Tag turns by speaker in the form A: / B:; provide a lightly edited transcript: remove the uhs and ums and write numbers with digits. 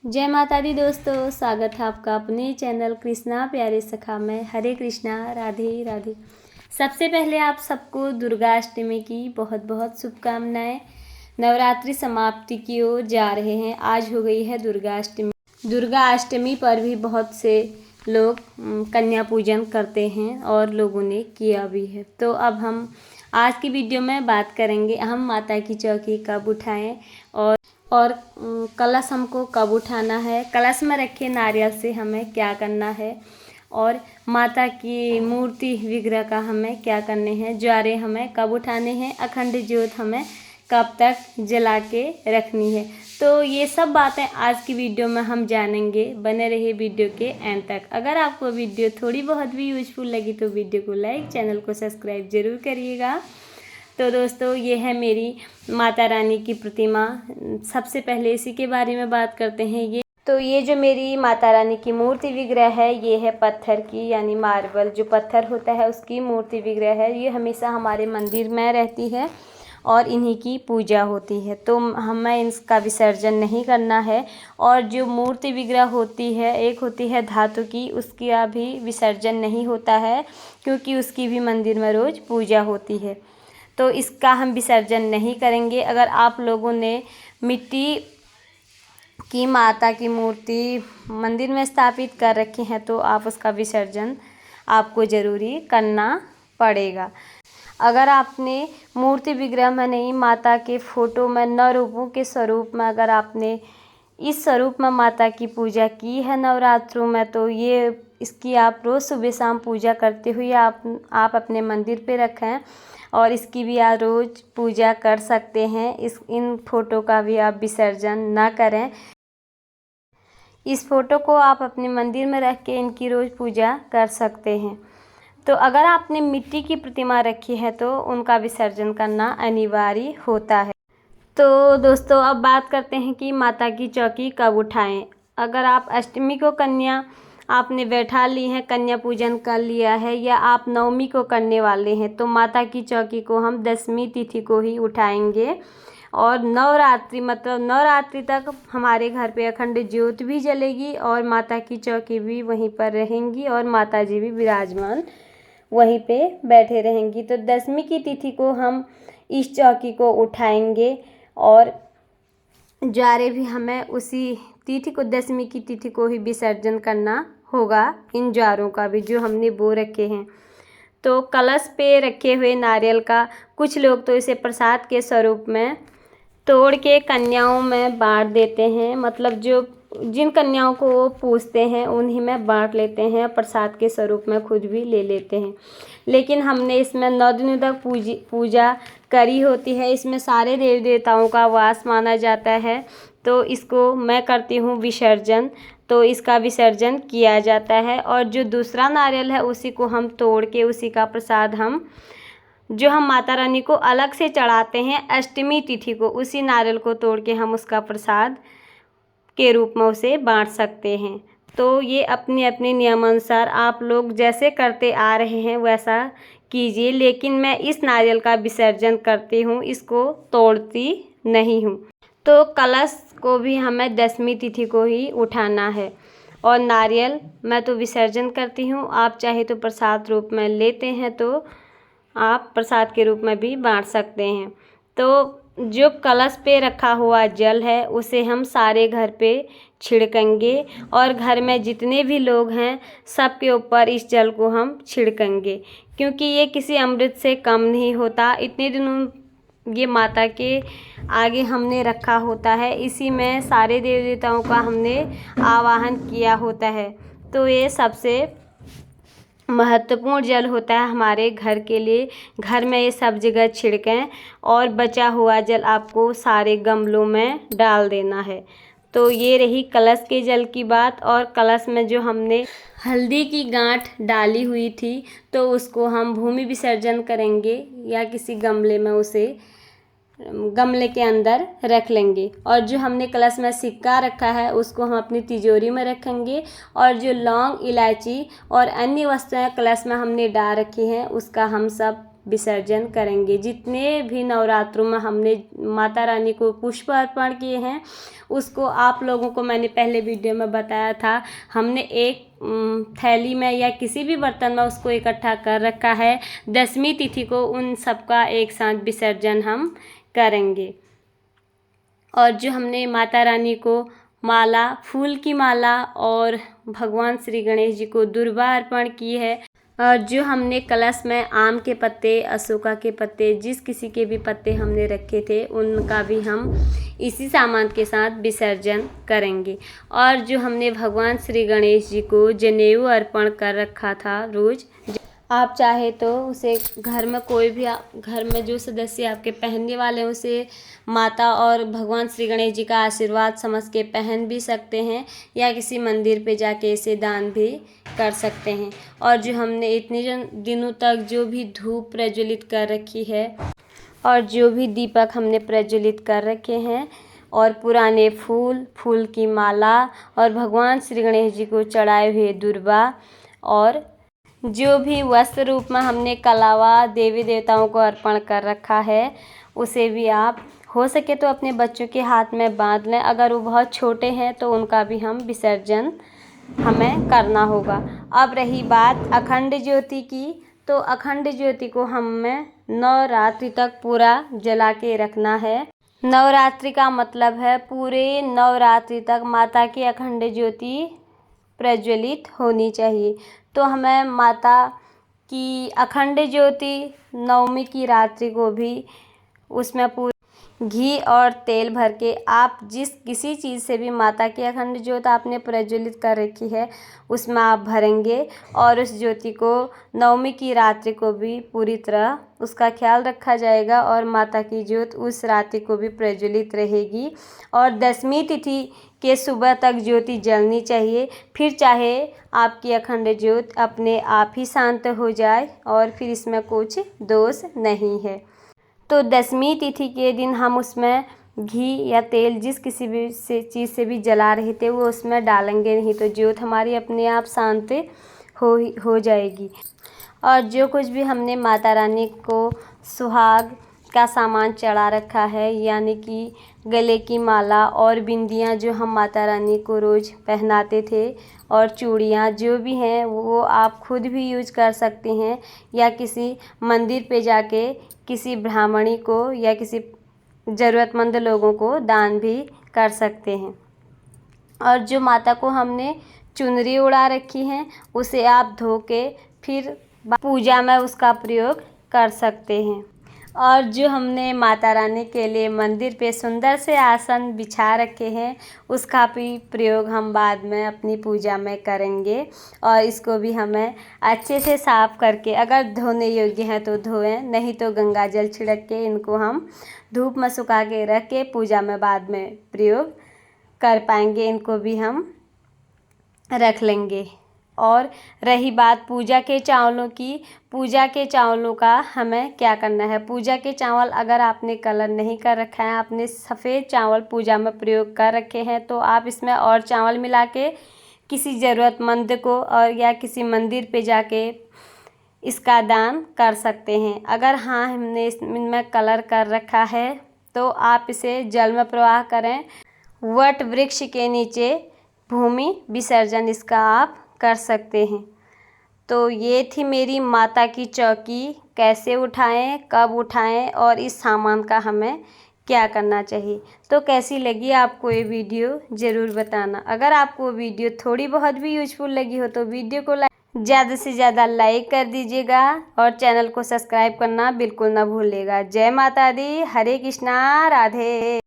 A: जय माता दी दोस्तों, स्वागत है आपका अपने चैनल कृष्णा प्यारे सखा में। हरे कृष्णा, राधे राधे। सबसे पहले आप सबको दुर्गा अष्टमी की बहुत बहुत शुभकामनाएं। नवरात्रि समाप्ति की ओर जा रहे हैं। आज हो गई है दुर्गा अष्टमी। दुर्गा अष्टमी पर भी बहुत से लोग कन्या पूजन करते हैं और लोगों ने किया भी है। तो अब हम आज की वीडियो में बात करेंगे हम माता की चौकी कब उठाएं और कलश हमको कब उठाना है, कलश में रखे नारियल से हमें क्या करना है, और माता की मूर्ति विग्रह का हमें क्या करने हैं, ज्वारे हमें कब उठाने हैं, अखंड ज्योत हमें कब तक जला के रखनी है। तो ये सब बातें आज की वीडियो में हम जानेंगे। बने रहिए वीडियो के एंड तक। अगर आपको वीडियो थोड़ी बहुत भी यूजफुल लगी तो वीडियो को लाइक, चैनल को सब्सक्राइब जरूर करिएगा। तो दोस्तों, ये है मेरी माता रानी की प्रतिमा। सबसे पहले इसी के बारे में बात करते हैं। ये जो मेरी माता रानी की मूर्ति विग्रह है, ये है पत्थर की, यानी मार्बल जो पत्थर होता है उसकी मूर्ति विग्रह है। ये हमेशा हमारे मंदिर में रहती है और इन्हीं की पूजा होती है। तो हमें इसका विसर्जन नहीं करना है। और जो मूर्ति विग्रह होती है, एक होती है धातु की, उसका भी विसर्जन नहीं होता है, क्योंकि उसकी भी मंदिर में रोज़ पूजा होती है। तो इसका हम विसर्जन नहीं करेंगे। अगर आप लोगों ने मिट्टी की माता की मूर्ति मंदिर में स्थापित कर रखी हैं तो आप उसका विसर्जन आपको ज़रूरी करना पड़ेगा। अगर आपने मूर्ति विग्रह में नहीं, माता के फोटो में, नौ रूपों के स्वरूप में अगर आपने इस स्वरूप में माता की पूजा की है नवरात्रों में, तो ये इसकी आप रोज़ सुबह शाम पूजा करते हुए आप अपने मंदिर पे रखें और इसकी भी आप रोज़ पूजा कर सकते हैं। इन फोटो का भी आप विसर्जन ना करें। इस फोटो को आप अपने मंदिर में रख के इनकी रोज़ पूजा कर सकते हैं। तो अगर आपने मिट्टी की प्रतिमा रखी है तो उनका विसर्जन करना अनिवार्य होता है। तो दोस्तों, अब बात करते हैं कि माता की चौकी कब उठाएं। अगर आप अष्टमी को कन्या आपने बैठा ली है, कन्या पूजन कर लिया है, या आप नवमी को करने वाले हैं, तो माता की चौकी को हम 10वीं तिथि को ही उठाएंगे। और नवरात्रि तक हमारे घर पे अखंड ज्योत भी जलेगी और माता की चौकी भी वहीं पर रहेंगी और माता जी भी विराजमान वहीं पे बैठे रहेंगी। तो 10वीं की तिथि को हम इस चौकी को उठाएंगे और ज्वारे भी हमें उसी तिथि को, 10वीं की तिथि को ही विसर्जन करना होगा। इन ज्वारों का भी जो हमने बो रखे हैं। तो कलश पे रखे हुए नारियल का कुछ लोग तो इसे प्रसाद के स्वरूप में तोड़ के कन्याओं में बांट देते हैं। मतलब जो जिन कन्याओं को वो पूजते हैं उन्हीं में बांट लेते हैं, प्रसाद के स्वरूप में खुद भी ले लेते हैं। लेकिन हमने इसमें 9 दिनों तक पूजा करी होती है। इसमें सारे देवी देवताओं का वास माना जाता है। तो इसको मैं करती हूँ विसर्जन। तो इसका विसर्जन किया जाता है। और जो दूसरा नारियल है उसी को हम तोड़ के उसी का प्रसाद हम माता रानी को अलग से चढ़ाते हैं अष्टमी तिथि को, उसी नारियल को तोड़ के हम उसका प्रसाद के रूप में उसे बांट सकते हैं। तो ये अपने अपने नियमानुसार आप लोग जैसे करते आ रहे हैं वैसा कीजिए। लेकिन मैं इस नारियल का विसर्जन करती हूँ, इसको तोड़ती नहीं हूँ। तो कलश को भी हमें 10वीं तिथि को ही उठाना है। और नारियल मैं तो विसर्जन करती हूँ, आप चाहे तो प्रसाद रूप में लेते हैं तो आप प्रसाद के रूप में भी बांट सकते हैं। तो जो कलश पे रखा हुआ जल है उसे हम सारे घर पे छिड़केंगे और घर में जितने भी लोग हैं सबके ऊपर इस जल को हम छिड़केंगे, क्योंकि ये किसी अमृत से कम नहीं होता। इतने दिनों ये माता के आगे हमने रखा होता है, इसी में सारे देवी देवताओं का हमने आवाहन किया होता है। तो ये सबसे महत्वपूर्ण जल होता है हमारे घर के लिए। घर में ये सब जगह छिड़कें और बचा हुआ जल आपको सारे गमलों में डाल देना है। तो ये रही कलश के जल की बात। और कलश में जो हमने हल्दी की गांठ डाली हुई थी तो उसको हम भूमि विसर्जन करेंगे या किसी गमले में उसे गमले के अंदर रख लेंगे। और जो हमने कलश में सिक्का रखा है उसको हम अपनी तिजोरी में रखेंगे। और जो लौंग, इलायची और अन्य वस्तुएं कलश में हमने डाल रखी हैं उसका हम सब विसर्जन करेंगे। जितने भी नवरात्रों में हमने माता रानी को पुष्प अर्पण किए हैं उसको आप लोगों को मैंने पहले वीडियो में बताया था। हमने एक थैली में या किसी भी बर्तन में उसको इकट्ठा कर रखा है। 10वीं तिथि को उन सबका एक साथ विसर्जन हम करेंगे। और जो हमने माता रानी को माला, फूल की माला और भगवान श्री गणेश जी को दुर्वा अर्पण की है। और जो हमने कलश में आम के पत्ते, अशोका के पत्ते, जिस किसी के भी पत्ते हमने रखे थे उनका भी हम इसी सामान के साथ विसर्जन करेंगे। और जो हमने भगवान श्री गणेश जी को जनेऊ अर्पण कर रखा था रोज़, आप चाहे तो उसे घर में कोई भी घर में जो सदस्य आपके पहनने वाले हैं उसे माता और भगवान श्री गणेश जी का आशीर्वाद समझ के पहन भी सकते हैं या किसी मंदिर पे जाके इसे दान भी कर सकते हैं। और जो हमने इतने दिनों तक जो भी धूप प्रज्वलित कर रखी है और जो भी दीपक हमने प्रज्वलित कर रखे हैं और पुराने फूल की माला और भगवान श्री गणेश जी को चढ़ाए हुए दुर्वा और जो भी वस्त्र रूप में हमने कलावा देवी देवताओं को अर्पण कर रखा है उसे भी आप हो सके तो अपने बच्चों के हाथ में बांध लें। अगर वो बहुत छोटे हैं तो उनका भी हम विसर्जन हमें करना होगा। अब रही बात अखंड ज्योति की, तो अखंड ज्योति को हमें नवरात्रि तक पूरा जला के रखना है। नवरात्रि का मतलब है पूरे नवरात्रि तक माता की अखंड ज्योति प्रज्वलित होनी चाहिए। तो हमें माता की अखंड ज्योति नवमी की रात्रि को भी उसमें पूरी घी और तेल भर के आप जिस किसी चीज़ से भी माता की अखंड ज्योत आपने प्रज्वलित कर रखी है उसमें आप भरेंगे और उस ज्योति को नवमी की रात्रि को भी पूरी तरह उसका ख्याल रखा जाएगा और माता की ज्योत उस रात्रि को भी प्रज्वलित रहेगी। और 10वीं तिथि के सुबह तक ज्योति जलनी चाहिए। फिर चाहे आपकी अखंड ज्योत अपने आप ही शांत हो जाए और फिर इसमें कुछ दोष नहीं है। तो 10वीं तिथि के दिन हम उसमें घी या तेल जिस किसी भी चीज़ से भी जला रहे थे वो उसमें डालेंगे नहीं, तो ज्योत हमारी अपने आप शांत हो जाएगी। और जो कुछ भी हमने माता रानी को सुहाग का सामान चढ़ा रखा है यानी कि गले की माला और बिंदियाँ जो हम माता रानी को रोज़ पहनाते थे और चूड़ियाँ जो भी हैं वो आप खुद भी यूज कर सकते हैं या किसी मंदिर पे जाके किसी ब्राह्मणी को या किसी ज़रूरतमंद लोगों को दान भी कर सकते हैं। और जो माता को हमने चुनरी उड़ा रखी है उसे आप धो के फिर पूजा में उसका प्रयोग कर सकते हैं। और जो हमने माता रानी के लिए मंदिर पे सुंदर से आसन बिछा रखे हैं उसका भी प्रयोग हम बाद में अपनी पूजा में करेंगे। और इसको भी हमें अच्छे से साफ़ करके अगर धोने योग्य है तो धोएं, नहीं तो गंगा जल छिड़क के इनको हम धूप में सुखा के रख के पूजा में बाद में प्रयोग कर पाएंगे। इनको भी हम रख लेंगे। और रही बात पूजा के चावलों की, पूजा के चावलों का हमें क्या करना है। पूजा के चावल अगर आपने कलर नहीं कर रखा है, आपने सफ़ेद चावल पूजा में प्रयोग कर रखे हैं तो आप इसमें और चावल मिला के किसी ज़रूरतमंद को और या किसी मंदिर पे जाके इसका दान कर सकते हैं। अगर हाँ हमने इसमें कलर कर रखा है तो आप इसे जल में प्रवाह करें, वट वृक्ष के नीचे भूमि विसर्जन इसका आप कर सकते हैं। तो ये थी मेरी माता की चौकी, कैसे उठाएं, कब उठाएं और इस सामान का हमें क्या करना चाहिए। तो कैसी लगी आपको ये वीडियो ज़रूर बताना। अगर आपको वीडियो थोड़ी बहुत भी यूजफुल लगी हो तो वीडियो को ज़्यादा से ज़्यादा लाइक कर दीजिएगा और चैनल को सब्सक्राइब करना बिल्कुल ना भूलिएगा। जय माता दी, हरे कृष्णा, राधे।